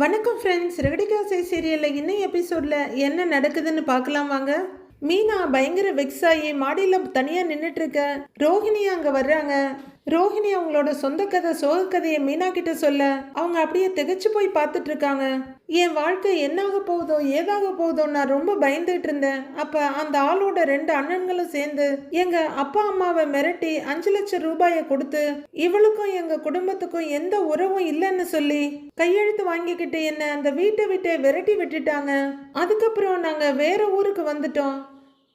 வணக்கம் ஃப்ரெண்ட்ஸ். ரெகடிகாசை சீரியலில் இன்னும் எபிசோடில் என்ன நடக்குதுன்னு பார்க்கலாம் வாங்க. மீனா பயங்கர வெக்ஸ் ஆகி மாடியில் தனியாக நின்றுட்டுருக்க ரோஹிணி அங்கே வர்றாங்க. ரோஹிணி அவங்களோட சொந்த கதை சோக கதையை மீனா கிட்ட சொல்ல அவங்க அப்படியே திகைச்சு போய் பார்த்துட்டு இருக்காங்க. என் வாழ்க்கை என்னாக போகுதோ ஏதாக போகுதோ நான் ரொம்ப பயந்துட்டு இருந்தேன். அப்ப அந்த ஆளோட 2 அண்ணன்களும் சேர்ந்து எங்க அப்பா அம்மாவை மிரட்டி 5 லட்சம் ரூபாயை கொடுத்து இவளுக்கும் எங்க குடும்பத்துக்கும் எந்த உறவும் இல்லைன்னு சொல்லி கையெழுத்து வாங்கிக்கிட்டு என்ன அந்த வீட்டை விட்டு விரட்டி விட்டுட்டாங்க. அதுக்கப்புறம் நாங்க வேற ஊருக்கு வந்துட்டோம்.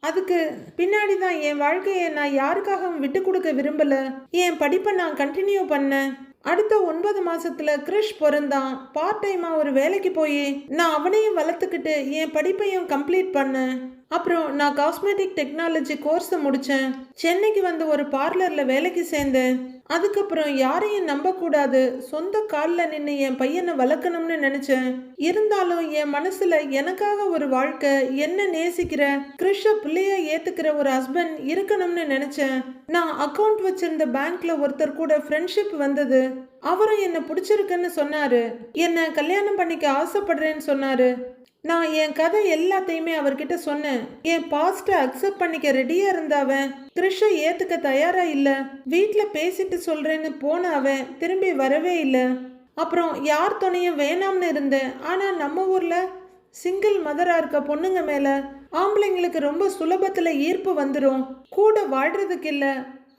அதுக்கு பின்னாடி தான் என் வாழ்க்கையை நான் யாருக்காகவும் விட்டு கொடுக்க விரும்பல. என் படிப்பை நான் கண்டினியூ பண்ணேன். அடுத்த 9 மாசத்துல கிறிஷ் பிறந்தான். பார்ட் டைமா ஒரு வேலைக்கு போய் நான் அவனையும் வளர்த்துக்கிட்டு என் படிப்பையும் கம்ப்ளீட் பண்ணேன். அப்புறம் நான் காஸ்மெட்டிக் டெக்னாலஜி கோர்ஸை முடித்தேன். சென்னைக்கு வந்து ஒரு பார்லரில் வேலைக்கு சேர்ந்தேன். அதுக்கப்புறம் யாரையும் நம்பக்கூடாது, சொந்த காலில் நின்று என் பையனை வளர்க்கணும்னு நினச்சேன். இருந்தாலும் என் மனசில் எனக்காக ஒரு வாழ்க்கை, என்ன நேசிக்கிற கிறிஷ பிள்ளைய ஏற்றுக்கிற ஒரு ஹஸ்பண்ட் இருக்கணும்னு நினச்சேன். நான் அக்கௌண்ட் வச்சிருந்த பேங்க்ல ஒருத்தர் கூட ஃப்ரெண்ட்ஷிப் வந்தது. அவரும் என்னை பிடிச்சிருக்குன்னு சொன்னாரு. என்னை கல்யாணம் பண்ணிக்க ஆசைப்படுறேன்னு சொன்னாரு. நான் என் கதை எல்லாத்தையுமே அவர்கிட்ட சொன்னேன். என் பாஸ்ட்டை அக்செப்ட் பண்ணிக்க ரெடியா இருந்தவன் கிறிஷை ஏத்துக்க தயாரா இல்ல. வீட்டில் பேசிட்டு சொல்றேன்னு போன அவன் திரும்பி வரவே இல்லை. அப்புறம் யார் துணையும் வேணாம்னு இருந்தேன். ஆனா நம்ம ஊர்ல சிங்கிள் மதரா இருக்க பொண்ணுங்க மேல ஆம்பளைங்களுக்கு ரொம்ப சுலபத்துல ஈர்ப்பு வந்துடும். கூட வாழ்றதுக்கு இல்ல,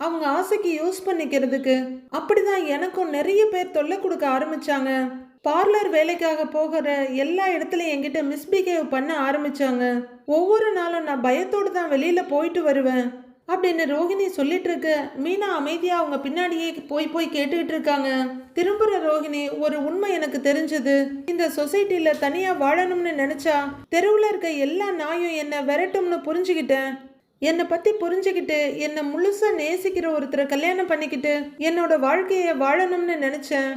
அவங்க ஆசைக்கு யூஸ் பண்ணிக்கிறதுக்கு. அப்படிதான் எனக்கும் நிறைய பேர் தொல்லை கொடுக்க ஆரம்பிச்சாங்க. பார்லர் வேலைக்காக போகிற எல்லா இடத்துலையும் என்கிட்ட மிஸ்பிஹேவ் பண்ண ஆரம்பிச்சாங்க. ஒவ்வொரு நாளும் நான் பயத்தோடு தான் வெளியில போயிட்டு வருவேன் அப்படின்னு ரோஹிணி சொல்லிட்டு இருக்க மீனா அமைதியா அவங்க பின்னாடியே போய் கேட்டுக்கிட்டு இருக்காங்க. திரும்புற ரோஹிணி, ஒரு உண்மை எனக்கு தெரிஞ்சது. இந்த சொசைட்டில தனியா வாழணும்னு நினைச்சா தெருவுல இருக்க எல்லா நாயும் என்ன விரட்டும்னு புரிஞ்சுக்கிட்டேன். என்னை பத்தி புரிஞ்சுக்கிட்டு என்னை முழுசா நேசிக்கிற ஒருத்தரை கல்யாணம் பண்ணிக்கிட்டு என்னோட வாழ்க்கையை வாழணும்னு நினைச்சேன்.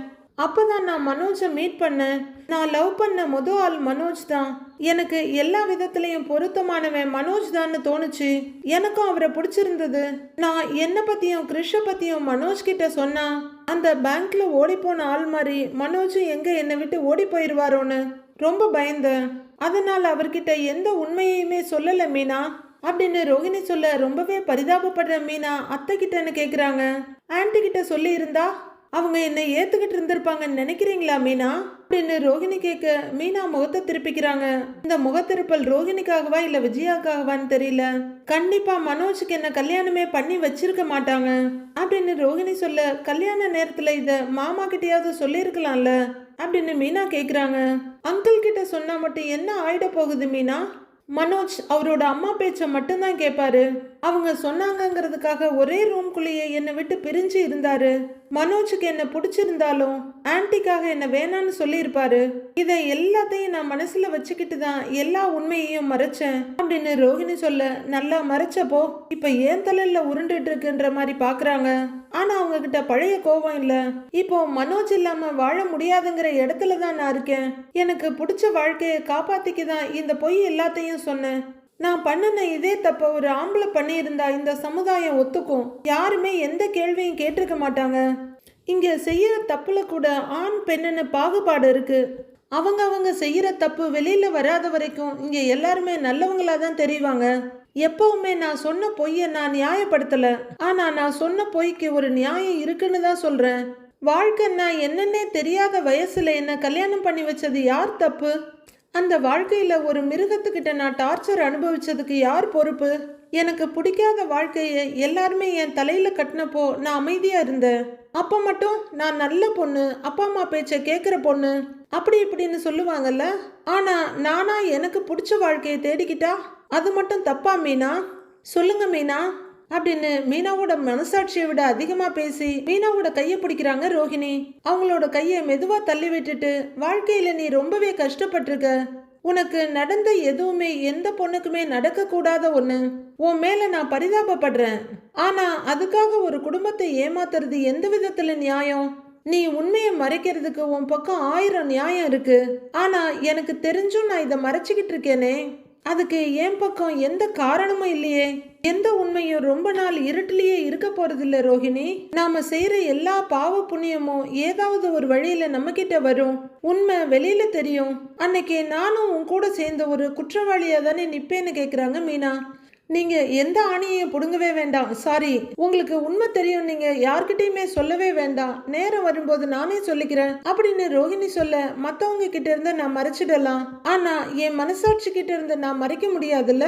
அப்பதான் நான் மனோஜை மீட் பண்ணேன். நான் லவ் பண்ண முதல் ஆள் மனோஜ் தான். எனக்கு எல்லா விதத்திலையும் பொருத்தமானவன் மனோஜ் தான்னு தோணுச்சு. எனக்கும் அவரை பிடிச்சிருந்தது. நான் என்னை பத்தியும் கிறிஷை பத்தியும் மனோஜ் கிட்ட சொன்னா அந்த பேங்க்ல ஓடி போன ஆள் மாதிரி மனோஜும் எங்க என்னை விட்டு ஓடி போயிடுவாரோன்னு ரொம்ப பயந்தேன். அதனால அவர்கிட்ட எந்த உண்மையுமே சொல்லல மீனா அப்படின்னு ரோஹிணி சொல்ல ரொம்பவே பரிதாபப்படுற மீனா அத்தை கிட்டன்னு கேக்குறாங்க. ஆன்டி கிட்ட சொல்லி இருந்தா அவங்க என்னை ஏத்துக்கிட்டு இருந்திருப்பாங்கன்னு நினைக்கிறீங்களா மீனா அப்படின்னு ரோஹிணி கேட்க மீனா முகத்தை திருப்பிக்கிறாங்க. இந்த முகத்திருப்பல் ரோஹிணிக்காகவா இல்ல விஜயாக்காகவான்னு தெரியல. கண்டிப்பா மனோஜுக்கு என்ன கல்யாணமே பண்ணி வச்சிருக்க மாட்டாங்க அப்படின்னு ரோஹிணி சொல்ல, கல்யாண நேரத்துல இத மாமா கிட்டயாவது சொல்லியிருக்கலாம்ல அப்படின்னு மீனா கேக்குறாங்க. அங்கிள் கிட்ட சொன்னா மட்டும் என்ன ஆயிட போகுது மீனா? மனோஜ் அவரோட அம்மா பேச்சை மட்டும்தான் கேட்பாரு. அவங்க சொன்னாங்கிறதுக்காக ஒரே ரூம்குள்ளேயே என்னை விட்டு பிரிஞ்சு இருந்தாரு. மனோஜுக்கு என்ன பிடிச்சிருந்தாலும் ஆன்டிக்காக என்ன வேணான்னு சொல்லியிருப்பாரு. இதை எல்லாத்தையும் நான் மனசுல வச்சுக்கிட்டு தான் எல்லா உண்மையையும் மறைச்சேன் அப்படின்னு ரோஹிணி சொல்ல, நல்லா மறைச்சப்போ இப்ப ஏன் தலையில உருண்டுட்டு இருக்குன்ற மாதிரி பாக்குறாங்க. ஆனா அவங்க கிட்ட பழைய கோபம் இல்ல. இப்போ மனோஜ் இல்லாம வாழ முடியாதுங்கிற இடத்துல தான் நான் இருக்கேன். எனக்கு பிடிச்ச வாழ்க்கையை காப்பாத்திக்கு தான் இந்த பொய் எல்லாத்தையும் சொன்னேன். நான் பண்ணின இதே தப்ப ஒரு ஆம்பளை பண்ணியிருந்தா இந்த சமுதாயம் ஒத்துக்கும். யாருமே எந்த கேள்வியும் கேட்டிருக்க மாட்டாங்க. இங்க செய்யற தப்புல கூட ஆண் பெண்ணுன்னு பாகுபாடு இருக்கு. அவங்க செய்யற தப்பு வெளியில வராத வரைக்கும் இங்க எல்லாருமே நல்லவங்களா தான் தெரிவாங்க. எப்பவுமே நான் சொன்ன பொய்யை நான் நியாயப்படுத்தல. ஆனா நான் சொன்ன பொய்க்கு ஒரு நியாயம் இருக்குன்னு தான் சொல்றேன். வாழ்க்கைன்னா என்னன்னே தெரியாத வயசுல என்ன கல்யாணம் பண்ணி வச்சது யார் தப்பு? அந்த வாழ்க்கையில ஒரு மிருகத்துக்கிட்ட நான் டார்ச்சர் அனுபவிச்சதுக்கு யார் பொறுப்பு? எனக்கு பிடிக்காத வாழ்க்கையை எல்லாருமே என் தலையில கட்டினப்போ நான் அமைதியா இருந்தேன். அப்ப மட்டும் நான் நல்ல பொண்ணு, அப்பா அம்மா பேச்ச கேட்குற பொண்ணு அப்படி இப்படின்னு சொல்லுவாங்கல்ல. ஆனா நானா எனக்கு பிடிச்ச வாழ்க்கையை தேடிக்கிட்டா அது மட்டும் தப்பா மீனா? சொல்லுங்க மீனா அப்படின்னு மீனாவோட மனசாட்சியை விட அதிகமா பேசி மீனாவோட கையை பிடிக்கிறாங்க ரோஹிணி. அவங்களோட கையை மெதுவா தள்ளி விட்டுட்டு, வாழ்க்கையில நீ ரொம்பவே கஷ்டப்பட்டிருக்க. உனக்கு நடந்த எதுவுமே எந்த பொண்ணுக்குமே நடக்க கூடாத ஒண்ணு. உன் மேல நான் பரிதாபப்படுறேன். ஆனா அதுக்காக ஒரு குடும்பத்தை ஏமாத்துறது எந்த விதத்துல நியாயம்? நீ உண்மையை மறைக்கிறதுக்கு உன் பக்கம் 1000 நியாயம் இருக்கு. ஆனா எனக்கு தெரிஞ்சும் நான் இதை மறைச்சிக்கிட்டு இருக்கேனே அதுக்கு என் பக்கம் எந்த காரணமும் இல்லையே. எந்த உண்மையும் ரொம்ப நாள் இருட்டிலேயே இருக்க போறதில்ல ரோஹிணி. நாம செய்யற எல்லா பாவ புண்ணியமும் ஏதாவது ஒரு வழியில நம்ம கிட்ட வரும். உண்மை வெளியில தெரியும். அன்னைக்கு நானும் உன் கூட சேர்ந்த ஒரு குற்றவாளியா தானே நிப்பேன்னு கேக்குறாங்க மீனா. நீங்க எந்த ஆணியையும் புடுங்கவே வேண்டாம். சாரி, உங்களுக்கு உண்மை தெரியும், நீங்க யார்கிட்டயுமே சொல்லவே வேண்டாம். நேரம் வரும்போது நானே சொல்லிக்கிறேன் அப்படின்னு ரோஹிணி சொல்ல, மத்தவங்க கிட்ட இருந்து நான் மறைச்சிடலாம், ஆனா என் மனசாட்சி கிட்ட இருந்து நான் மறைக்க முடியாதுல்ல.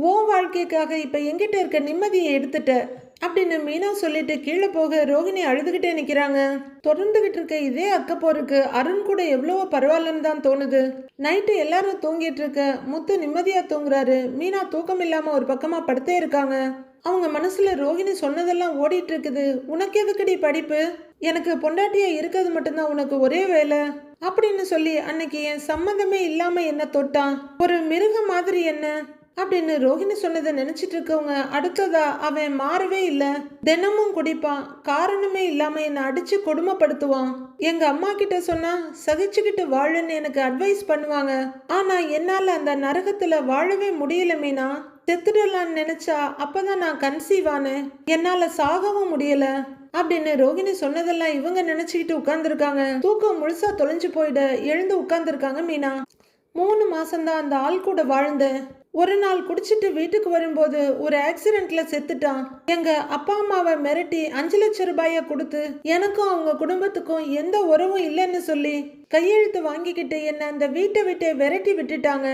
உன் வாழ்க்கைக்காக இப்ப என்கிட்ட இருக்க நிம்மதியை எடுத்துட்ட அப்படின்னு மீனா சொல்லிட்டு கீழே போக ரோஹிணி அழுதுகிட்டே நிக்கிறாங்க. தொடர்ந்துகிட்டு இருக்க இதே அக்கப்போருக்கு அருண் கூட எவ்வளவோ பரவாயில்லன்னு தான் தோணுது. நைட்டு எல்லாரும் தூங்கிட்டு இருக்க முத்து நிம்மதியா தூங்குறாரு. மீனா தூக்கம் இல்லாம ஒரு பக்கமா படுத்தே இருக்காங்க. அவங்க மனசுல ரோஹிணி சொன்னதெல்லாம் ஓடிட்டு இருக்குது. உனக்கு எதுக்கடி படிப்பு, எனக்கு பொண்டாட்டியா இருக்கிறது மட்டும்தான் உனக்கு ஒரே வேலை அப்படின்னு சொல்லி அன்னைக்கு என் சம்மந்தமே இல்லாம என்ன தொட்டான், ஒரு மிருகம் மாதிரி என்ன அப்படின்னு ரோஹிணி சொன்னதை நினைச்சிட்டு இருக்கவங்க அடுத்ததா அவன் மாறவே இல்லை. தினமும் குடிப்பான், காரணமே இல்லாம என்னை அடிச்சு கொடுமைப்படுத்துவான். எங்க அம்மா கிட்ட சொன்னா சகிச்சுக்கிட்டு வாழுன்னு எனக்கு அட்வைஸ் பண்ணுவாங்க. ஆனா என்னால அந்த நரகத்துல வாழவே முடியல மீனா. செத்துடலான்னு நினைச்சா அப்பதான் நான் கன்சீவ் ஆனேன். என்னால சாகவும் முடியல அப்படின்னு ரோஹிணி சொன்னதெல்லாம் இவங்க நினைச்சுக்கிட்டு உட்கார்ந்துருக்காங்க. தூக்கம் முழுசா தொலைஞ்சு போயிட எழுந்து உட்கார்ந்துருக்காங்க மீனா. 3 மாசம்தான் அந்த ஆள் கூட வாழ்ந்தேன். ஒரு நாள் குடிச்சிட்டு வீட்டுக்கு வரும்போது ஒரு ஆக்சிடென்ட்ல செத்துட்டான். எங்க அப்பா அம்மாவை மிரட்டி 5 லட்சம் ரூபாய கொடுத்து எனக்கும் அவங்க குடும்பத்துக்கும் எந்த உறவும் இல்லைன்னு சொல்லி கையெழுத்து வாங்கிக்கிட்டு என்ன அந்த வீட்டை விட்டு விரட்டி விட்டுட்டாங்க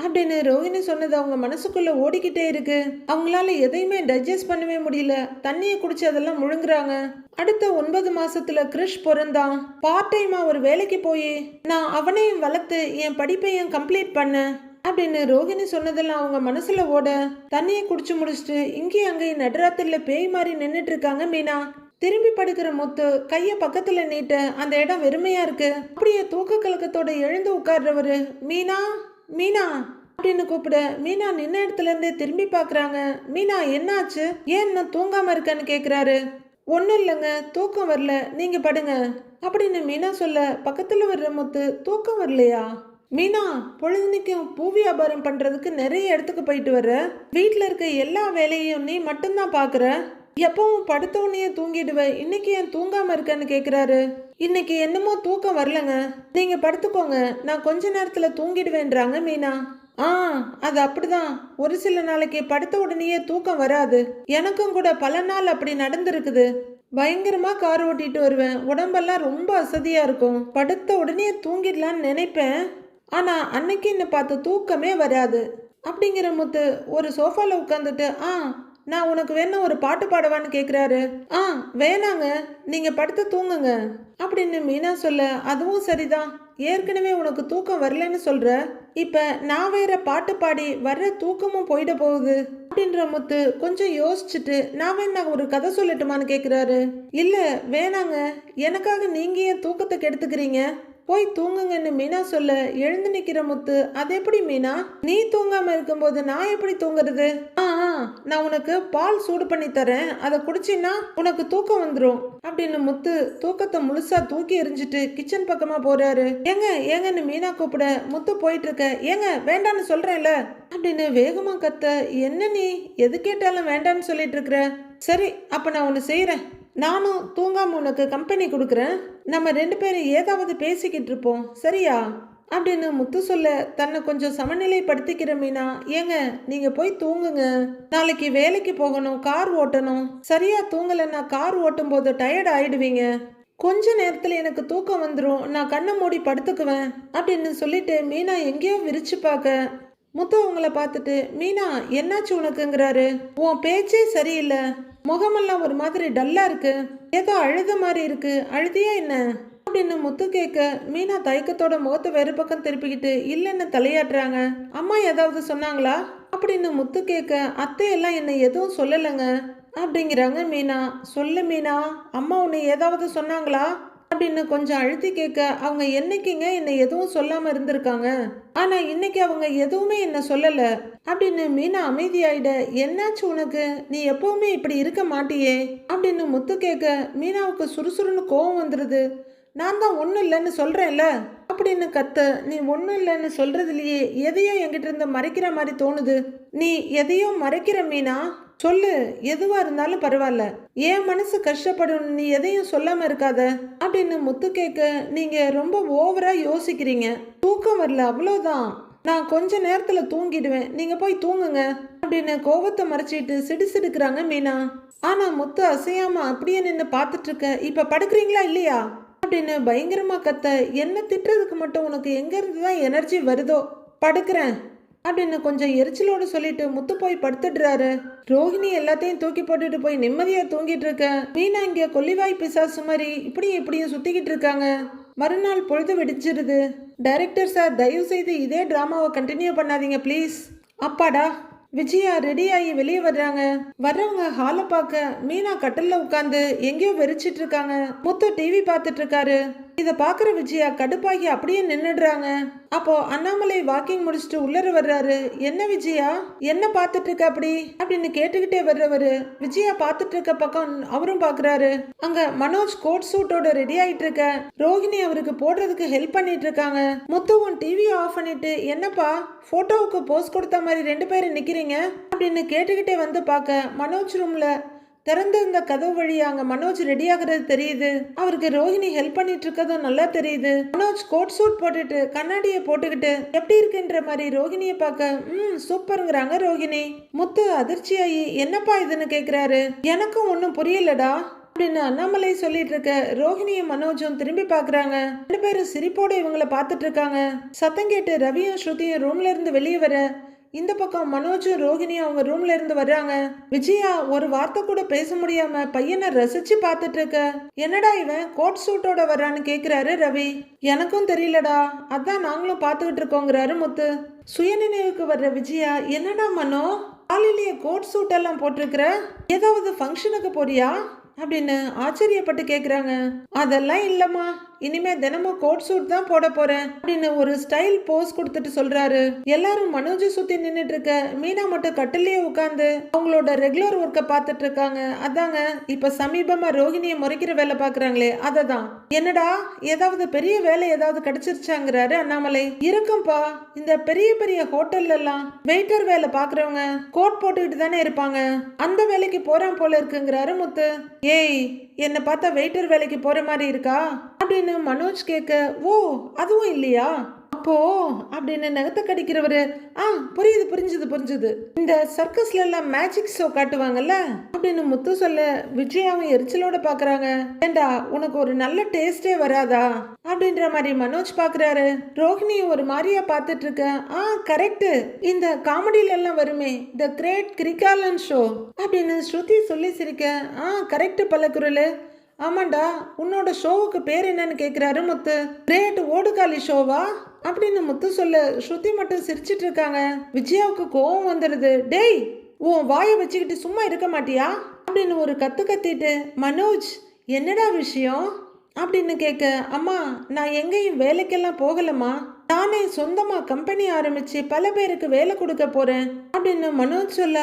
அப்படின்னு ரோஹிணி சொன்னது அவங்க மனசுக்குள்ள ஓடிக்கிட்டே இருக்கு. அவங்களால எதையுமே டைஜஸ்ட் பண்ணவே முடியல. தண்ணியை குடிச்சு அதெல்லாம் முழுங்குறாங்க. அடுத்த 9 மாசத்துல கிறிஷ் பிறந்தான். பார்ட் டைமா ஒரு வேலைக்கு போய் நான் அவனையும் வளர்த்து என் படிப்பையும் கம்ப்ளீட் பண்ணேன் அப்படின்னு ரோஹிணி சொன்னதெல்லாம் அவங்க மனசுல ஓட, தண்ணியை குடிச்சு முடிச்சுட்டு இங்கேயும் அங்கேயும் நடுராத்திரில பேய் மாதிரி நின்றுட்டு இருக்காங்க மீனா. திரும்பி படுக்கிற முத்து கைய பக்கத்துல நீட்ட அந்த இடம் வெறுமையா இருக்கு. அப்படியே தூக்க கலக்கத்தோட எழுந்து உட்கார்றவரு மீனா மீனா அப்படின்னு கூப்பிட மீனா நின்ன இடத்துல இருந்தே திரும்பி பாக்குறாங்க. மீனா என்னாச்சு, ஏன் இன்னும் தூங்காம இருக்கன்னு கேக்குறாரு. ஒன்னும் இல்லைங்க, தூக்கம் வரல, நீங்க படுங்க அப்படின்னு மீனா சொல்ல பக்கத்துல வர்ற முத்து தூக்கம் வரலையா. மீனா, பொழுதுனிக்கும் பூ வியாபாரம் பண்றதுக்கு நிறைய இடத்துக்கு போயிட்டு வர்ற, வீட்டுல இருக்க எல்லா வேலையும் நீ மட்டும்தான் பாக்குற, எப்பவும் படுத்த உடனே தூங்கிடுவ, இன்னைக்கு ஏன் தூங்காம இருக்கன்னு கேக்குறாரு. இன்னைக்கு என்னமோ தூக்கம் வரலங்க, நீங்க படுத்துக்கோங்க, நான் கொஞ்ச நேரத்துல தூங்கிடுவேன்றாங்க மீனா. அது அப்படிதான், ஒரு சில நாளைக்கு படுத்த உடனேயே தூக்கம் வராது. எனக்கும் கூட பல நாள் அப்படி நடந்திருக்குது. பயங்கரமா கார் ஓட்டிட்டு வருவேன், உடம்பெல்லாம் ரொம்ப அசதியா இருக்கும், படுத்த உடனே தூங்கிடலான்னு நினைப்பேன், ஆனா அன்னைக்கு என்ன பார்த்து தூக்கமே வராது அப்படிங்கிற முத்து ஒரு சோஃபால உட்காந்துட்டு நான் உனக்கு வேணா ஒரு பாட்டு பாடவான்னு கேக்குறாரு. வேணாங்க, நீங்க படுத்து தூங்குங்க அப்படின்னு மீனா சொல்ல, அதுவும் சரிதான், ஏற்கனவே உனக்கு தூக்கம் வரலன்னு சொல்ற, இப்ப நான் வேற பாட்டு பாடி வர்ற தூக்கமும் போயிட போகுது அப்படின்ற முத்து கொஞ்சம் யோசிச்சுட்டு நான் வேணா ஒரு கதை சொல்லட்டுமான்னு கேக்குறாரு. இல்ல வேணாங்க, எனக்காக நீங்க ஏன் தூக்கத்தை கெடுத்துக்கிறீங்க, போய் தூங்குங்கன்னு மீனா சொல்ல எழுந்து நிக்கிற முத்து, அது எப்படி மீனா, நீ தூங்காம இருக்கும்போது நான் எப்படி தூங்குறது, நான் உனக்கு பால் சூடு பண்ணி தரேன், அதை குடிச்சின்னா உனக்கு தூக்கம் வந்துடும் அப்படின்னு முத்து தூக்கத்தை முழுசா தூக்கி எறிஞ்சிட்டு கிச்சன் பக்கமா போறாரு. ஏங்க ஏங்கன்னு மீனா கூப்பிட முத்து போயிட்டு இருக்க, ஏங்க வேண்டான்னு சொல்றேன்ல அப்படின்னு வேகமா கத்த, என்ன நீ எது கேட்டாலும் வேண்டான்னு சொல்லிட்டு இருக்கிற, சரி அப்ப நான் ஒன்னு செய்யறேன், நானும் தூங்காம உனக்கு கம்பெனி கொடுக்குறேன், நம்ம 2 பேரும் ஏதாவது பேசிக்கிட்டு இருப்போம் சரியா அப்படின்னு முத்து சொல்ல தன்னை கொஞ்சம் சமநிலைப்படுத்திக்கிற மீனா, ஏங்க நீங்க போய் தூங்குங்க, நாளைக்கு வேலைக்கு போகணும், கார் ஓட்டணும், சரியா தூங்கலைன்னா கார் ஓட்டும் போது டயர்ட் ஆயிடுவீங்க, கொஞ்ச நேரத்துல எனக்கு தூக்கம் வந்துடும், நான் கண்ணை மூடி படுத்துக்குவேன் அப்படின்னு சொல்லிட்டு மீனா எங்கேயோ விரிச்சு பார்க்க முத்து அவங்கள பார்த்துட்டு, மீனா என்னாச்சு உனக்குங்கிறாரு. உன் பேச்சே சரியில்லை, முகமெல்லாம் ஒரு மாதிரி டல்லா இருக்கு, ஏதோ அழுத மாதிரி இருக்கு, அழுதியா என்ன அப்படின்னு முத்து கேட்க மீனா தயக்கத்தோட முகத்தை வேறு பக்கம் திருப்பிக்கிட்டு இல்லைன்னு தலையாட்டுறாங்க. அம்மா ஏதாவது சொன்னாங்களா அப்படின்னு முத்து கேட்க, அத்தையெல்லாம் என்னை எதுவும் சொல்லலைங்க அப்படிங்கிறாங்க மீனா. சொல்லு மீனா, அம்மா உன்னை ஏதாவது சொன்னாங்களா அப்படின்னு கொஞ்சம் அழுத்தி கேட்க, அவங்க என்னைக்குங்க என்னை எதுவும் சொல்லாம இருந்திருக்காங்க, ஆனா இன்னைக்கு அவங்க எதுவுமே என்ன சொல்லல அப்படின்னு மீனா அமைதியாயிட, என்னாச்சு உனக்கு, நீ எப்பவுமே இப்படி இருக்க மாட்டியே அப்படின்னு முத்து கேட்க மீனாவுக்கு சுறுசுறுன்னு கோவம் வந்துருது. நான் தான் ஒன்றும் இல்லைன்னு சொல்றேன்ல அப்படின்னு கத்த. நீ ஒன்றும் இல்லைன்னு சொல்றதுலயே எதையோ என்கிட்ட இருந்து மறைக்கிற மாதிரி தோணுது. நீ எதையோ மறைக்கிற மீனா, சொல்லு, எதுவா இருந்தாலும் பரவாயில்ல, என் மனசு கஷ்டப்படும், நீ எதையும் சொல்லாம இருக்காத அப்படின்னு முத்து கேட்க. நீங்க ரொம்ப ஓவரா யோசிக்கிறீங்க, தூக்கம் வரல அவ்வளோதான், நான் கொஞ்ச நேரத்துல தூங்கிடுவேன், நீங்க போய் தூங்குங்க அப்படின்னு கோபத்தை மறைச்சிட்டு சிடுசிடுக்கிறாங்க மீனா. ஆனா முத்து அசையாம அப்படியே நின்று பார்த்துட்டு இருக்க. இப்ப படுக்கிறீங்களா இல்லையா அப்படின்னு பயங்கரமா கத்த. என்ன திட்டுறதுக்கு மட்டும் உனக்கு எங்க இருந்து தான் எனர்ஜி வருதோ, படுக்கிறேன் அப்படின்னு கொஞ்சம் எரிச்சலோடு சொல்லிட்டு முத்து போய் படுத்துடுறாரு. ரோஹிணி எல்லாத்தையும் தூக்கி போட்டுட்டு போய் நிம்மதியா தூங்கிட்டு இருக்க. மீனா இங்க கொல்லிவாய் பிசாசு மாதிரி இப்படியும் இப்படியும் சுத்திக்கிட்டு இருக்காங்க. மறுநாள் பொழுது வெடிச்சிருது. டைரக்டர் சார், தயவு செய்து இதே டிராமாவை கண்டினியூ பண்ணாதீங்க ப்ளீஸ். அப்பாடா. விஜயா ரெடி ஆகி வெளியே வர்றாங்க. வர்றவங்க ஹாலை பார்க்க மீனா கட்டில்ல உட்காந்து எங்கேயோ வெறிச்சிட்டு இருக்காங்க. முத்து டிவி பார்த்துட்டு இருக்காரு. இதை பார்க்குற விஜயா கடுப்பாகி அப்படியே நின்றுடுறாங்க. அப்போ அண்ணாமலை வாக்கிங் முடிச்சுட்டு உள்ளர வர்றாரு. என்ன விஜயா, என்ன பார்த்துட்டு இருக்க அப்படி அப்படின்னு கேட்டுக்கிட்டே வர்றவரு விஜயா பார்த்துட்டு இருக்க பக்கம் அவரும் பார்க்குறாரு. அங்க மனோஜ் கோட் சூட்டோட ரெடி ஆயிட்டு இருக்க. ரோஹிணி அவருக்கு போடுறதுக்கு ஹெல்ப் பண்ணிட்டு இருக்காங்க. முத்துவும் டிவியை ஆஃப் பண்ணிட்டு, என்னப்பா போட்டோவுக்கு போஸ் கொடுத்த மாதிரி ரெண்டு பேரும் நிக்கிறீங்க அப்படின்னு கேட்டுக்கிட்டே வந்து பார்க்க மனோஜ் ரூம்ல திறந்திருந்த கதவு வழியா அங்க மனோஜ் ரெடி ஆகுறது தெரியுது. அவருக்கு ரோஹிணி ஹெல்ப் பண்ணிட்டு இருக்கதும் நல்லா தெரியுது. மனோஜ் கோட் சூட் போட்டுட்டு கண்ணாடியை போட்டுக்கிட்டு எப்படி இருக்குன்ற மாதிரி ரோஹிணியை பார்க்க சூப்பருங்கிறாங்க ரோஹிணி. முத்து அதிர்ச்சியாயி என்னப்பா இதுன்னு கேக்குறாரு. எனக்கும் ஒன்னும் புரியலடா அப்படின்னு அண்ணாமலை சொல்லிட்டு இருக்க. ரோஹிணியும் மனோஜும் திரும்பி பாக்குறாங்க. ரெண்டு பேரும் சிரிப்போட இவங்களை பார்த்துட்டு இருக்காங்க. சத்தம் கேட்டு ரவியும் ஸ்ருதியும் ரூம்ல இருந்து வெளியே வர இந்த பக்கம் மனோஜும் ரோஹிணியும் அவங்க ரூம்ல இருந்து வர்றாங்க. விஜயா ஒரு வார்த்தை கூட பேச முடியாம பையனை ரசிச்சு பார்த்துட்டு இருக்க. என்னடா இவன் கோட் சூட்டோட வர்றான்னு கேக்குறாரு ரவி. எனக்கும் தெரியலடா, அதான் நாங்களும் பார்த்துக்கிட்டு இருக்கோங்கிறாரு முத்து. சுயநினைவுக்கு வர்ற விஜயா, என்னடா மனோ காலையிலேயே கோட் சூட் எல்லாம் போட்டிருக்கிற, ஏதாவது ஃபங்க்ஷனுக்கு போறியா அப்படின்னு ஆச்சரியப்பட்டு கேக்குறாங்க. அதெல்லாம் இல்லம்மா, இனிமே தினமும் கோட் சூட் தான் போட போறேன் அப்படின்னு ஒரு ஸ்டைல் போஸ் கொடுத்துட்டு சொல்றாரு. எல்லாரும் மனோஜை சுத்தி நின்னுட்டு இருக்க. மீனா மட்டும் கட்டிலேயே உட்காந்து அவங்களோட ரெகுலர் ஒர்க்கை பார்த்துட்டு இருக்காங்க. அதாங்க இப்ப சமீபமா ரோஹிணியை முறைக்கிற வேலை பாக்குறாங்களே அததான். என்னடா ஏதாவது பெரிய வேலை ஏதாவது கிடைச்சிருச்சாங்கிறாரு அண்ணாமலை. இருக்கும்பா, இந்த பெரிய பெரிய ஹோட்டல்ல எல்லாம் வெயிட்டர் வேலை பாக்குறவங்க கோட் போட்டுக்கிட்டு தானே இருப்பாங்க, அந்த வேலைக்கு போறான் போல இருக்குங்கிறாரு முத்து. ஏய், என்ன பார்த்தா வெயிட்டர் வேலைக்கு போற மாதிரி இருக்கா அப்படின்னு மனோஜ் கேட்க. ஓ அதுவும் இல்லையா அப்போ அப்படின்னு நகத்தை கடிக்கிறவரு. புரியுது புரிஞ்சுது புரிஞ்சுது, இந்த சர்க்கஸ்ல எல்லாம் மேஜிக் ஷோ காட்டுவாங்கல்ல அப்படின்னு முத்து சொல்ல. விஜயாவும் எரிச்சலோட பாக்குறாங்க. ஏண்டா உனக்கு ஒரு நல்ல டேஸ்டே வராதா அப்படின்ற மாதிரி மனோஜ் பாக்குறாரு. ரோஹிணியும் ஒரு மாதிரியா பார்த்துட்டு இருக்க. கரெக்ட், இந்த காமெடியில எல்லாம் வருமே த கிரேட் கிரிகாலன் ஷோ அப்படின்னு ஸ்ருதி சொல்லி சிரிக்க. கரெக்ட் பல்லக்குரல். ஆமாண்டா, உன்னோட ஷோவுக்கு பேர் என்னன்னு கேக்குறாரு முத்து. கிரேட் ஓடுகாலி ஷோவா அப்படின்னு முத்து சொல்ல. ஸ்ருதி மட்டும் சிரிச்சிட்டு இருக்காங்க. விஜயாவுக்கு கோவம் வந்துடுது. டேய், உன் வாயை வச்சுக்கிட்டு சும்மா இருக்க மாட்டியா அப்படின்னு ஒரு கத்து கத்திட்டு, மனோஜ் என்னடா விஷயம் அப்படின்னு கேட்க. அம்மா, நான் எங்கேயும் வேலைக்கெல்லாம் போகலம்மா, நானே சொந்தமா கம்பெனி ஆரம்பிச்சு பல பேருக்கு வேலை கொடுக்க போறேன் அப்படின்னு மனோஜ் சொல்ல.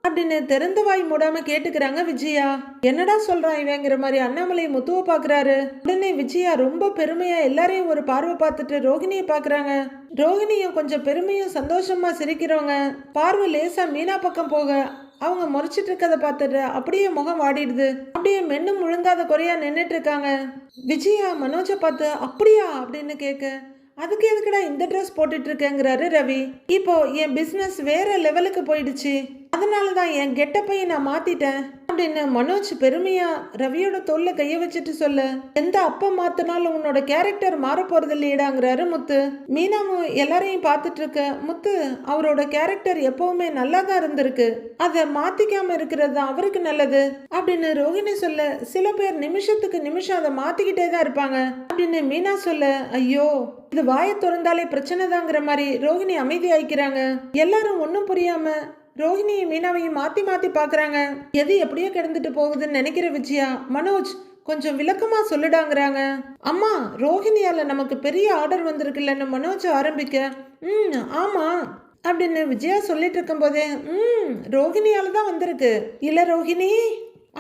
அப்படின்னு திறந்த வாய் மூடாம கேட்டுக்கிறாங்க விஜயா. என்னடா சொல்றான் இவங்கிற மாதிரி அண்ணாமலை முத்துவ பாக்குறாரு. உடனே விஜயா ரொம்ப பெருமையா எல்லாரையும் ஒரு பார்வை பார்த்துட்டு ரோஹிணியை பாக்குறாங்க. ரோஹிணியும் கொஞ்சம் பெருமையும் சந்தோஷமா சிரிக்கிறவங்க. பார்வை லேசா மீனா பக்கம் போக அவங்க முறைச்சிட்டு இருக்கதை பார்த்துட்டு அப்படியே முகம் வாடிடுது. அப்படியே மென்னு முழுங்காத குறையா நின்றுட்டு இருக்காங்க. விஜயா மனோஜை பார்த்து அப்படியா அப்படின்னு கேட்க. அதுக்கு எதுக்குடா இந்த ட்ரெஸ் போட்டுட்டு இருக்கேங்கிறாரு ரவி. இப்போ என் பிசினஸ் வேற லெவலுக்கு போயிடுச்சு, அதனாலதான் என் கெட்டப்பையை நான் மாத்திட்டேன் அப்படின்னு மனோஜ் பெருமையா ரவியோட தோல்ல கைய வச்சுட்டு சொல்ல. எந்த அப்பா மாத்தினாலும் உன்னோட கேரக்டர் மாற போறது இல்லையடாங்கிறாரு முத்து. மீனாவும் எல்லாரையும் பார்த்துட்டு இருக்க. முத்து, அவரோட கேரக்டர் எப்பவுமே நல்லா தான் இருந்திருக்கு, அதை மாத்திக்காம இருக்கிறது அவருக்கு நல்லது அப்படின்னு ரோஹிணி சொல்ல. சில பேர் நிமிஷத்துக்கு நிமிஷம் அதை மாத்திக்கிட்டே தான் இருப்பாங்க அப்படின்னு மீனா சொல்ல. ஐயோ, இது வாயை திறந்தாலே பிரச்சனை தாங்கிற மாதிரி ரோஹிணி அமைதி ஆயிக்கிறாங்க. எல்லாரும் ஒன்னும் புரியாம ரோஹிணியும் மீனாவையும் மாத்தி மாத்தி பாக்குறாங்க. எது எப்படியோ கிடந்துட்டு போகுதுன்னு நினைக்கிற விஜயா, மனோஜ் கொஞ்சம் விளக்கமா சொல்லிடாங்கிறாங்க. அம்மா, ரோஹிணியால நமக்கு பெரிய ஆர்டர் வந்திருக்குல்லன்னு மனோஜ் ஆரம்பிக்க. ஆமா அப்படின்னு விஜயா சொல்லிட்டு இருக்கும் போதே ரோஹிணியால தான் வந்திருக்கு இல்ல ரோஹிணி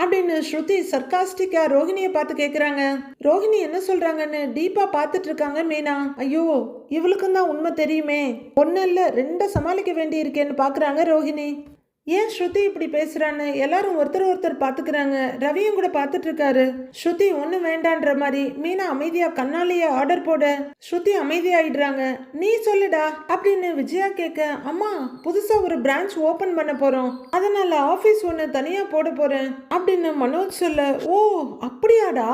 அப்படின்னு ஸ்ருதி சர்காஸ்டிக்கா ரோஹிணியை பார்த்து கேக்குறாங்க. ரோஹிணி என்ன சொல்றாங்கன்னு டீப்பா பார்த்துட்டு இருக்காங்க மீனா. ஐயோ, இவளுக்கும் தான் உண்மை தெரியுமே, ஒன்னு இல்ல ரெண்ட சமாளிக்க வேண்டி இருக்கேன்னு பாக்குறாங்க ரோஹிணி. ஏன் ஸ்ருதி இப்படி பேசுறான்னு எல்லாரும் ஒருத்தர் பாத்துக்கிறாங்க. ரவியும் கூட பாத்துட்டு இருக்காரு. ஸ்ருதி ஒண்ணு வேண்டான்ற மாதிரி மீனா அமைதியா கண்ணாலேயே ஆர்டர் போட ஸ்ருதி அமைதியாயிடுறாங்க. நீ சொல்லுடா அப்படின்னு விஜயா கேட்க, அம்மா புதுசா ஒரு பிரான்ச் ஓபன் பண்ண போறோம், அதனால ஆபீஸ் ஒண்ணு தனியா போட போறேன் அப்படின்னு மனோஜ் சொல்ல, ஓ அப்படியாடா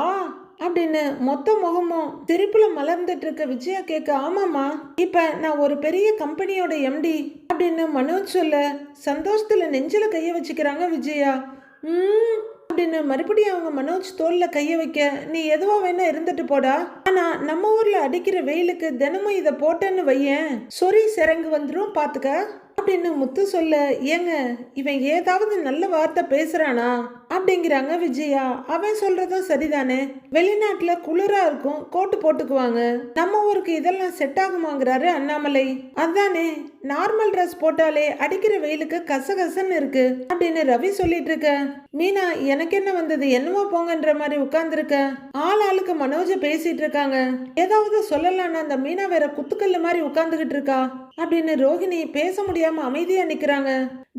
அப்படின்னு மொத்த முகமும் திருப்புல மலர்ந்துட்டு இருக்க விஜயா கேட்க, ஆமாமா இப்ப நான் ஒரு பெரிய கம்பெனியோட எம்டி அப்படின்னு மனோஜ் சொல்ல சந்தோஷத்துல நெஞ்சில கைய வச்சுக்கிறாங்க விஜயா. அப்படின்னு மறுபடியும் அவங்க மனோஜ் தோல்ல கைய வைக்க, நீ எதுவா வேணா இருந்துட்டு போடா, ஆனா நம்ம ஊர்ல அடிக்கிற வெயிலுக்கு தினமும் இத போட்டேன்னு வையேன் சொறி சிறங்கு வந்துடும் பாத்துக்க அப்படின்னு முத்து சொல்ல, ஏங்க இவன் ஏதாவது நல்ல வார்த்தை பேசுறானா அப்படிங்கிறாங்க விஜயா. அவன் சொல்றதும் சரிதானே, வெளிநாட்டுல குளிரா இருக்கும் கோட்டு போட்டுக்குவாங்க, நம்ம ஊருக்கு இதெல்லாம் செட் ஆகுமாங்கிறாரு அண்ணாமலை. அதானே நார்மல் ட்ரெஸ் போட்டாலே அடிக்கிற வெயிலுக்கு கசகசன்னு இருக்கு அப்படின்னு ரவி சொல்லிட்டு இருக்க. மீனா எனக்கு என்ன வந்தது என்னவோ போங்கன்ற மாதிரி உட்கார்ந்துருக்க. ஆளுக்கு மனோஜ பேசிட்டு இருக்காங்க. ஏதாவது சொல்லலான்னு அந்த மீனா வேற குத்துக்கல்லு மாதிரி உட்கார்ந்துகிட்டு இருக்கா அப்படின்னு ரோஹிணி பேச முடியாம அமைதியா நிக்கிறாங்க.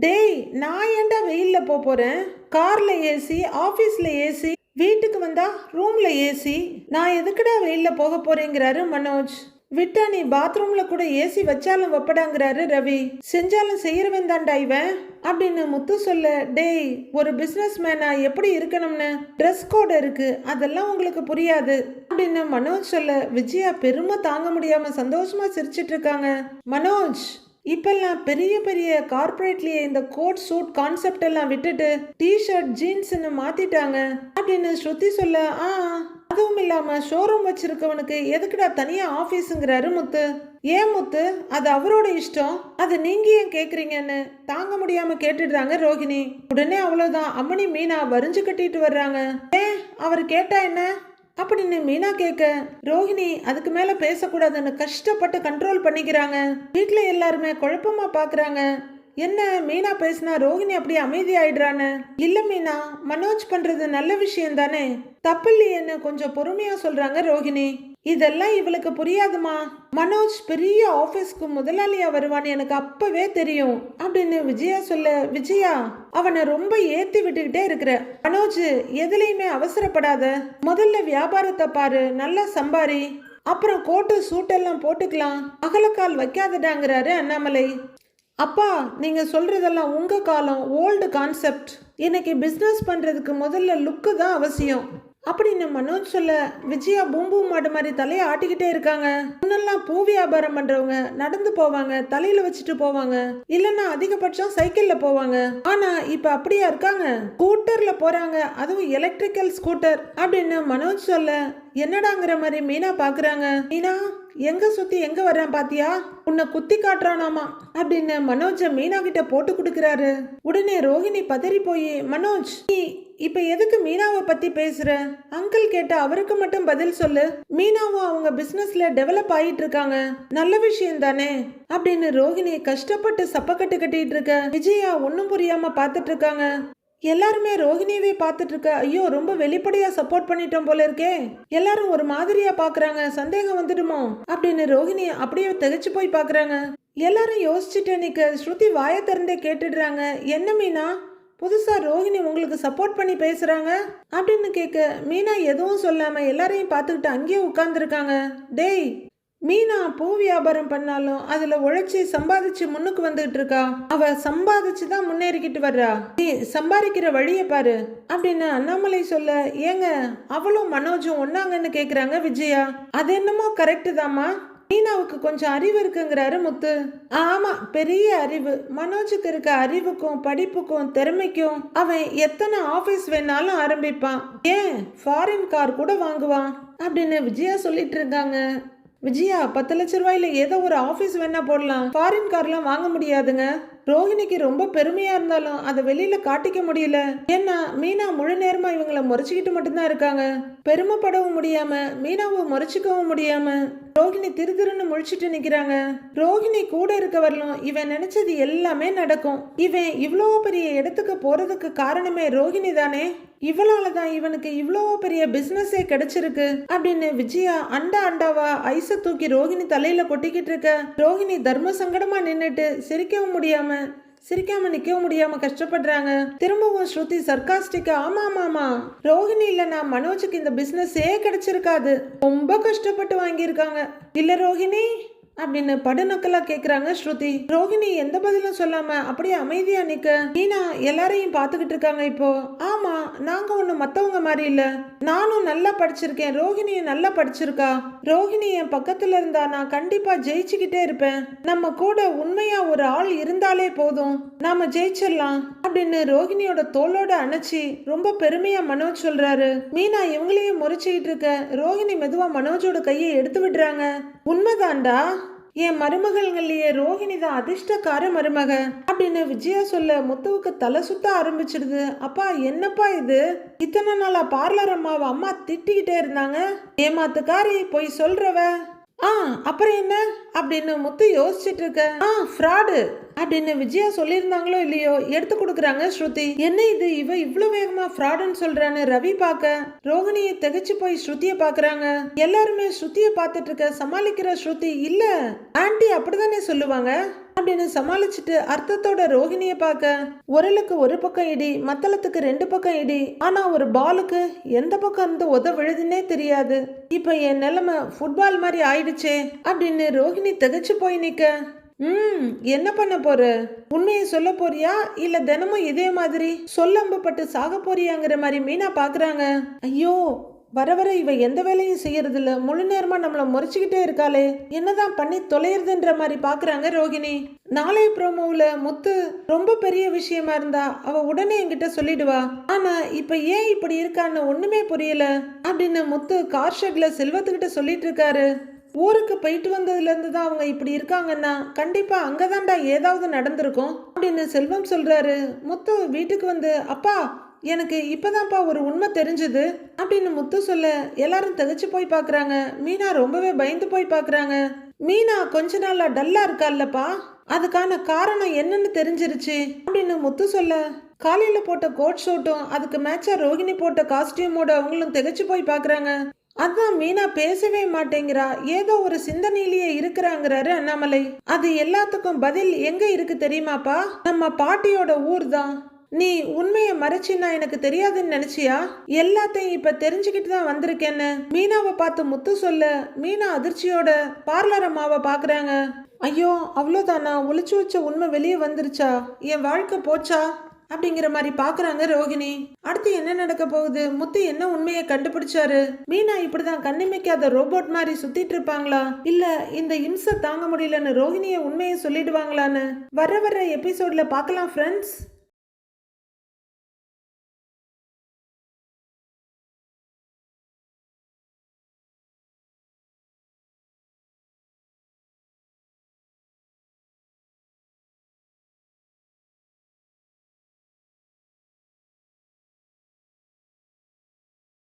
டேய், நான் ஏன்டா வெயில்ல போறேன், கார்ல ஏசி, ஆபீஸ்ல ஏசி, வீட்டுக்கு வந்தா ரூம்ல ஏசி, நான் எதுக்குடா வெயில்ல போக போறேங்கிறாரு மனோஜ். விட்டா நீ பாத்ரூம்ல கூட ஏசி வச்சாலும் வைப்படாங்கிறாரு ரவி. செஞ்சாலும் செய்யறவன் தான்டா இவன் அப்படின்னு முத்து சொல்ல, டேய் ஒரு பிசினஸ் மேனா எப்படி இருக்கணும்னு ட்ரெஸ் கோட் இருக்கு, அதெல்லாம் உங்களுக்கு புரியாது அப்படின்னு மனோஜ் சொல்ல விஜயா பெருமை தாங்க முடியாம சந்தோஷமா சிரிச்சிட்டு இருக்காங்க. மனோஜ் இப்பெல்லாம் பெரிய பெரிய கார்பரேட்லயே இந்த கோட் சூட் கான்செப்ட் எல்லாம் விட்டுட்டு டிஷர்ட் ஜீன்ஸ்ன்னு மாத்திட்டாங்க அப்படின்னு ஸ்ருதி சொல்ல, அதுவும் இல்லாம ஷோரூம் வச்சிருக்கவனுக்கு எதுக்குடா தனியா ஆபீஸுங்கிறாரு முத்து. ஏன் முத்து, அது அவரோட இஷ்டம், அது நீங்க ஏன் கேக்குறீங்கன்னு தாங்க முடியாம கேட்டுடுறாங்க ரோஹிணி. உடனே அவ்வளவுதான் அம்மனி மீனா வரிஞ்சு கட்டிட்டு வர்றாங்க. ஏன் அவர் கேட்டா என்ன அப்படின்னு மீனா கேட்க, ரோஹிணி அதுக்கு மேல பேசக்கூடாதுன்னு கஷ்டப்பட்டு கண்ட்ரோல் பண்ணிக்கிறாங்க. வீட்டுல எல்லாருமே குழப்பமா பாக்குறாங்க. என்ன மீனா பேசினா ரோஹிணி அப்படி அமைதி ஆயிடுறான்னு. இல்ல மீனா, மனோஜ் பண்றது நல்ல விஷயம் தானே, தப்பில்லையேன்னு கொஞ்சம் பொறுமையா சொல்றாங்க ரோஹிணி. இதெல்லாம் இவளுக்கு புரியாதுமா, மனோஜ் பெரிய ஆபீஸ்க்கு முதலாளியா வருவான்னு எனக்கு அப்பவே தெரியும் அப்படின்னு விஜயா சொல்ல, விஜயா அவனை ரொம்ப ஏத்தி விட்டுக்கிட்டே இருக்கிற. மனோஜ் எதுலையுமே அவசரப்படாத, முதல்ல வியாபாரத்தை பாரு, நல்லா சம்பாரி, அப்புறம் கோட்டு சூட்டெல்லாம் போட்டுக்கலாம், அகலக்கால் வைக்காதடாங்கிறாரு அண்ணாமலை. அப்பா நீங்க சொல்றதெல்லாம் உங்க காலம் ஓல்டு கான்செப்ட், இன்னைக்கு பிசினஸ் பண்றதுக்கு முதல்ல லுக்கு தான் அவசியம் அப்படின்னு மனோஜ் சொல்ல விஜயா பூம்பூ மாடு மாதிரி தலையை ஆட்டிக்கிட்டே இருக்காங்க. முன்னெல்லாம் பூ வியாபாரம் பண்றவங்க நடந்து போவாங்க, தலையில வச்சுட்டு போவாங்க, இல்லைன்னா அதிகபட்சம் சைக்கிள்ல போவாங்க. ஆனா இப்ப அப்படியா இருக்காங்க, ஸ்கூட்டர்ல போறாங்க, அதுவும் எலக்ட்ரிக்கல் ஸ்கூட்டர் அப்படின்னு மனோஜ் சொல்ல என்னடாங்கிற மாதிரி மீனா பாக்குறாங்க. மீனா எங்க சுத்தி எங்க வர்றேன் பாத்தியா, உன்னை குத்தி காட்டுறானாமா அப்படின்னு மனோஜ மீனா கிட்ட போட்டு கொடுக்கறாரு. உடனே ரோஹிணி பதறி போய், மனோஜ் நீ இப்ப எதுக்கு மீனாவை பத்தி பேசுற, அங்கிள் கேட்ட அவருக்கு மட்டும் பதில் சொல்லு, மீனாவும் அவங்க பிசினஸ்ல டெவலப் ஆயிட்டு இருக்காங்க, நல்ல விஷயம் தானே அப்படின்னு ரோஹிணி கஷ்டப்பட்டு சப்பக்கட்டு கட்டிட்டு இருக்க. விஜயா ஒன்னும் புரியாம பாத்துட்டு இருக்காங்க. எல்லாருமே ரோஹிணியவே பார்த்துட்டு இருக்க. ஐயோ ரொம்ப வெளிப்படையா சப்போர்ட் பண்ணிட்டோம் போல இருக்கே, எல்லாரும் ஒரு மாதிரியா பாக்குறாங்க, சந்தேகம் வந்துடுமோ அப்படின்னு ரோஹிணி அப்படியே திகைச்சு போய் பாக்குறாங்க. எல்லாரும் யோசிச்சுட்டு நிக்க ஸ்ருதி வாயை திறந்தே கேட்டுடுறாங்க, என்ன மீனா புதுசா ரோஹிணி உங்களுக்கு சப்போர்ட் பண்ணி பேசுறாங்க அப்படின்னு கேட்க மீனா எதுவும் சொல்லாம எல்லாரையும் பார்த்துக்கிட்டு அங்கேயே உட்கார்ந்துருக்காங்க. டேய், மீனா பூ வியாபாரம் பண்ணாலும் அதுல உழைச்சி சம்பாதிச்சு முன்னுக்கு வந்துகிட்டு இருக்கா, அவ சம்பாதிச்சு தான் முன்னேறிக்கிட்டு வர்றா, நீ சம்பாதிக்கிற வழிய பாரு அப்படின்னு அண்ணாமலை சொல்ல, ஏங்க அவளும் மனோஜும் ஒன்னாங்கன்னு கேக்குறாங்க விஜயா. அது என்னமோ கரெக்டு தாமா, மீனாவுக்கு கொஞ்சம் அறிவு இருக்குங்கிறாரு முத்து. ஆமா பெரிய அறிவு, மனோஜுக்கு இருக்க அறிவுக்கும் படிப்புக்கும் திறமைக்கும் அவன் எத்தனை ஆபீஸ் வேணாலும் ஆரம்பிப்பான், ஏன் ஃபாரின் கார் கூட வாங்குவான் அப்படின்னு விஜயா சொல்லிட்டு இருக்காங்க. விஜயா 10 லட்ச ரூபாயில ஏதோ ஒரு ஆபீஸ் வேணா போடலாம், ஃபாரின் கார்லாம் வாங்க முடியாதுங்க. ரோஹிணிக்கு ரொம்ப பெருமையா இருந்தாலும் அதை வெளியில காட்டிக்க முடியல, ஏன்னா மீனா முழு நேரமா இவங்களை முறைச்சிக்கிட்டு மட்டும்தான் இருக்காங்க. பெருமைப்படவும் முடியாம மீனாவை முறைச்சிக்கவும் முடியாம ரோஹிணி திருன்னு முழிச்சிட்டு நிக்கிறாங்க. ரோஹிணி கூட இருக்க வரலாம் இவன் நினைச்சது எல்லாமே நடக்கும். இவன் இவ்வளோ பெரிய இடத்துக்கு போறதுக்கு காரணமே ரோஹிணி தானே. இவளால தான் இவனுக்கு இவ்வளோ பெரிய பிசினஸே கிடைச்சிருக்கு அப்படின்னு விஜயா அண்டாவா ஐஸ தூக்கி ரோஹிணி தலையில கொட்டிக்கிட்டு இருக்க ரோஹிணி தர்ம சங்கடமா நின்னுட்டு சிரிக்காம நிக்கவும் முடியாம கஷ்டப்படுறாங்க. திரும்பவும் ஸ்ருதி சர்க்காஸ்டிக்கா, ஆமா ரோஹிணி இல்லனா மனோஜுக்கு இந்த பிசினஸே கிடைச்சிருக்காது, ரொம்ப கஷ்டப்பட்டு வாங்கியிருக்காங்க இல்ல ரோஹிணி அப்படின்னு படுநக்கலா கேக்குறாங்க ஸ்ருதி. ரோஹிணி எந்த பதிலும் சொல்லாம அப்படியே அமைதியா நிக்க மீனா எல்லாரையும் பாத்துக்கிட்டு இருக்காங்க. இப்போ ஆமா, நாங்க ஒண்ணு மத்தவங்க மாதிரி இல்ல, நானும் நல்லா படிச்சிருக்கேன், ரோஹிணியும் நல்லா படிச்சிருக்கா, ரோஹிணி என் பக்கத்துல இருந்தா நான் கண்டிப்பா ஜெயிச்சுக்கிட்டே இருப்பேன், நம்ம கூட உண்மையா ஒரு ஆள் இருந்தாலே போதும், நாம ஜெயிச்சிடலாம் அப்படின்னு ரோஹிணியோட தோளோட அணைச்சி ரொம்ப பெருமையா மனோஜ் சொல்றாரு. மீனா இவங்களையும் முறைச்சிக்கிட்டு இருக்க ரோஹிணி மெதுவா மனோஜோட கையை எடுத்து விடுறாங்க. உண்மைதான்டா, என் மருமகள்கள்லயே ரோஹிணி தான் அதிர்ஷ்டக்கார மருமக அப்படின்னு விஜயா சொல்ல முத்துவுக்கு தலை சுத்த ஆரம்பிச்சிடுது. அப்பா என்னப்பா இது, இத்தனை நாளா பார்லர் அம்மாவை அம்மா திட்டிக்கிட்டே இருந்தாங்க, ஏமாத்துக்காரி போய் சொல்றவ, அப்புறம் என்ன அப்படின்னு முத்து யோசிச்சுட்டு இருக்க. ஃப்ராடு அப்படின்னு விஜயா சொல்லியிருந்தாங்களோ இல்லையோ எடுத்து கொடுக்குறாங்க ஸ்ருதி. என்ன இது, இவ இவ்வளவு வேகமா ஃப்ராடுன்னு சொல்றான்னு ரவி பார்க்க ரோஹிணியை திகைச்சு போய் ஸ்ருதியை பாக்குறாங்க. எல்லாருமே ஸ்ருதியை பார்த்துட்டு இருக்க சமாளிக்கிற ஸ்ருதி, இல்ல ஆன்டி அப்படிதானே சொல்லுவாங்க அப்படின்னு சமாளிச்சுட்டு அர்த்தத்தோட ரோஹிணியை பார்க்க உரலுக்கு ஒரு பக்கம் இடி, மத்தளத்துக்கு 2 பக்கம் இடி, ஆனா ஒரு பாலுக்கு எந்த பக்கம் இருந்து உத விழுதுன்னே தெரியாது, இப்ப என் நிலைமை ஃபுட்பால் மாதிரி ஆயிடுச்சே அப்படின்னு ரோஹிணி திகைச்சு போய் நிக்க. என்ன பண்ண போற, உண்மையை சொல்ல போறியா இல்ல தினமும் இதே மாதிரி சொல்லம்பப்பட்டு சாக போறியாங்கிற மாதிரி மீனா பாக்குறாங்க. ஐயோ, வர வர இவ எந்த வேலையும் செய்யறது இல்ல, முழு நேரமா நம்மள முறைச்சுக்கிட்டே இருக்காளே, என்னதான் பண்ணி தொலைறதுன்ற மாதிரி பாக்குறாங்க ரோஹிணி. நாளைய ப்ரோமோவில் முத்து ரொம்ப பெரிய விஷயமா இருந்தா அவ உடனே என்கிட்ட சொல்லிடுவா, ஆனா இப்ப ஏன் இப்படி இருக்கான்னு ஒண்ணுமே புரியல அப்படின்னு முத்து கார் ஷெட்ல செல்வத்துக்கிட்ட சொல்லிட்டு இருக்காரு. ஊருக்கு போயிட்டு வந்ததுல இருந்து தான் அவங்க இப்படி இருக்காங்கன்னா கண்டிப்பா அங்கதான்டா ஏதாவது நடந்திருக்கும் அப்படின்னு செல்வம் சொல்றாரு. முத்து வீட்டுக்கு வந்து, அப்பா எனக்கு இப்பதான்ப்பா ஒரு உண்மை தெரிஞ்சது அப்படின்னு முத்து சொல்ல எல்லாரும் திகைச்சு போய் பாக்குறாங்க. மீனா ரொம்பவே பயந்து போய் பாக்குறாங்க. மீனா கொஞ்ச நாளா டல்லா இருக்கால்லப்பா, அதுக்கான காரணம் என்னன்னு தெரிஞ்சிருச்சு அப்படின்னு முத்து சொல்ல காலையில போட்ட கோட் ஷூட்டும் அதுக்கு மேட்சா ரோஹிணி போட்ட காஸ்டியூமோட அவங்களும் திகைச்சு போய் பாக்குறாங்க. அதான் மீனா பேசவே மாட்டேங்கிறா, ஏதோ ஒரு சிந்தனையிலேயே இருக்கிறாங்கிறாரு அண்ணாமலை. அது எல்லாத்துக்கும் பதில் எங்க இருக்கு தெரியுமாப்பா, நம்ம பாட்டியோட ஊர் தான். நீ உண்மையை மறைச்சின்னா எனக்கு தெரியாதுன்னு நினைச்சியா, எல்லாத்தையும் இப்ப தெரிஞ்சுக்கிட்டு தான் வந்திருக்கேன்னு மீனாவை பார்த்து முத்து சொல்ல மீனா அதிர்ச்சியோட பார்லர் அம்மாவை பாக்குறாங்க. ஐயோ அவ்வளோதானா, ஒளிச்சு வச்ச உண்மை வெளியே வந்துருச்சா, என் வாழ்க்கை போச்சா அப்படிங்கிற மாதிரி பாக்குறாங்க ரோஹிணி. அடுத்து என்ன நடக்க போகுது, முத்து என்ன உண்மையை கண்டுபிடிச்சாரு, மீனா இப்படிதான் கண்ணிமைக்காத ரோபோட் மாதிரி சுத்திட்டு இருப்பாங்களா, இல்ல இந்த இம்சை தாங்க முடியலன்னு ரோஹிணியை உண்மையை சொல்லிடுவாங்களான்னு வர எபிசோட்ல பார்க்கலாம் ஃப்ரெண்ட்ஸ்.